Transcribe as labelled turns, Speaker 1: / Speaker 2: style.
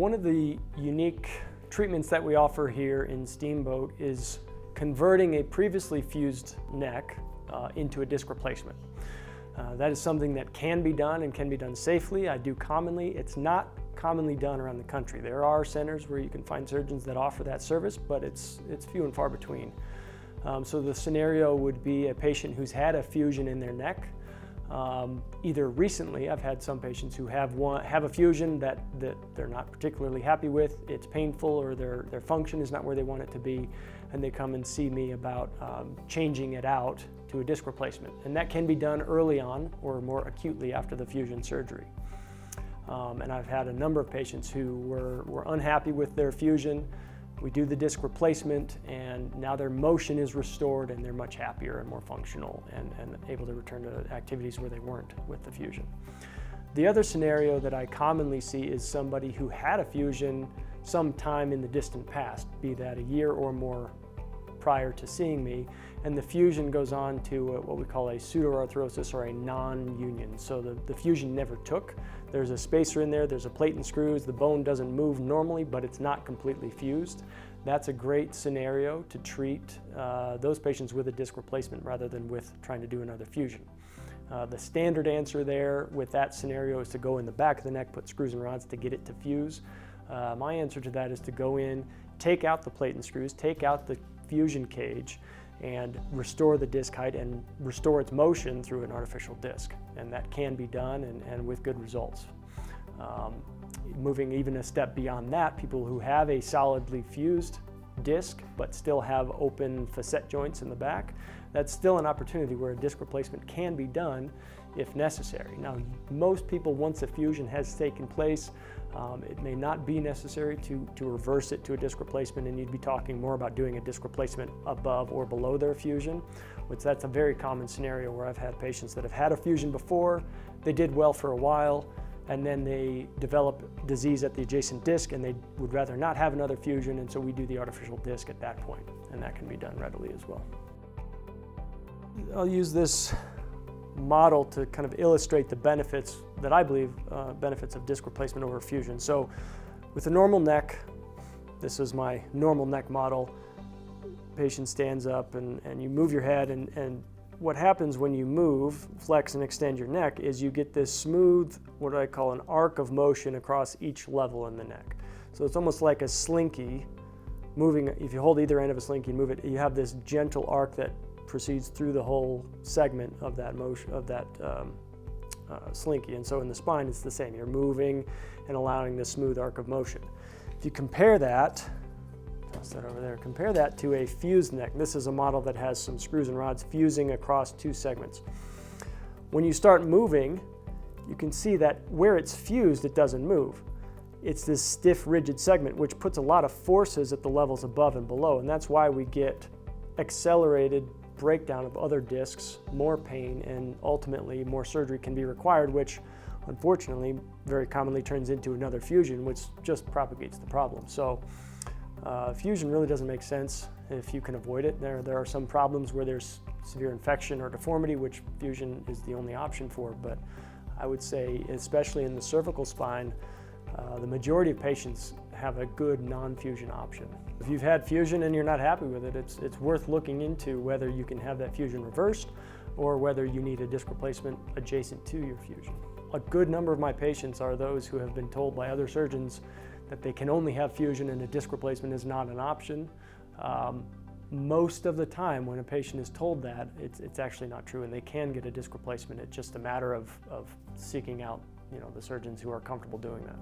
Speaker 1: One of the unique treatments that we offer here in Steamboat is converting a previously fused neck into a disc replacement. That is something that can be done and can be done safely. I do commonly. It's not commonly done around the country. There are centers where you can find surgeons that offer that service, but it's few and far between. So the scenario would be a patient who's had a fusion in their neck. Either recently, I've had some patients who have a fusion that they're not particularly happy with, it's painful, or their function is not where they want it to be, and they come and see me about changing it out to a disc replacement. And that can be done early on or more acutely after the fusion surgery. And I've had a number of patients who were unhappy with their fusion. We do the disc replacement, and now their motion is restored and they're much happier and more functional and able to return to activities where they weren't with the fusion. The other scenario that I commonly see is somebody who had a fusion sometime in the distant past, be that a year or more prior to seeing me, and the fusion goes on to what we call a pseudoarthrosis or a non-union. So the fusion never took. There's a spacer in there, there's a plate and screws, the bone doesn't move normally, but it's not completely fused. That's a great scenario to treat those patients with a disc replacement rather than with trying to do another fusion. The standard answer there with that scenario is to go in the back of the neck, put screws and rods to get it to fuse. My answer to that is to go in, take out the plate and screws, take out the fusion cage, and restore the disc height and restore its motion through an artificial disc. And that can be done and with good results. Moving even a step beyond that, people who have a solidly fused disc but still have open facet joints in the back, that's still an opportunity where a disc replacement can be done if necessary. Now, most people, once a fusion has taken place, it may not be necessary to reverse it to a disc replacement, and you'd be talking more about doing a disc replacement above or below their fusion, which that's a very common scenario where I've had patients that have had a fusion before, they did well for a while, and then they develop disease at the adjacent disc and they would rather not have another fusion, and so we do the artificial disc at that point, and that can be done readily as well. I'll use this model to kind of illustrate the benefits that I believe benefits of disc replacement over fusion. So with a normal neck, this is my normal neck model, patient stands up and you move your head, and what happens when you move, flex and extend your neck is you get this smooth, what I call an arc of motion across each level in the neck. So it's almost like a slinky moving. If you hold either end of a slinky and move it, you have this gentle arc that proceeds through the whole segment of that motion, of that slinky. And so in the spine, it's the same. You're moving and allowing this smooth arc of motion. If you compare that, toss that over there, compare that to a fused neck. This is a model that has some screws and rods fusing across two segments. When you start moving, you can see that where it's fused, it doesn't move. It's this stiff, rigid segment, which puts a lot of forces at the levels above and below, and that's why we get accelerated breakdown of other discs, more pain, and ultimately more surgery can be required, which unfortunately very commonly turns into another fusion, which just propagates the problem. So fusion really doesn't make sense if you can avoid it. There are some problems where there's severe infection or deformity, which fusion is the only option for, but I would say, especially in the cervical spine, the majority of patients have a good non-fusion option. If you've had fusion and you're not happy with it, it's worth looking into whether you can have that fusion reversed or whether you need a disc replacement adjacent to your fusion. A good number of my patients are those who have been told by other surgeons that they can only have fusion and a disc replacement is not an option. Most of the time when a patient is told that, it's actually not true, and they can get a disc replacement. It's just a matter of seeking out the surgeons who are comfortable doing that.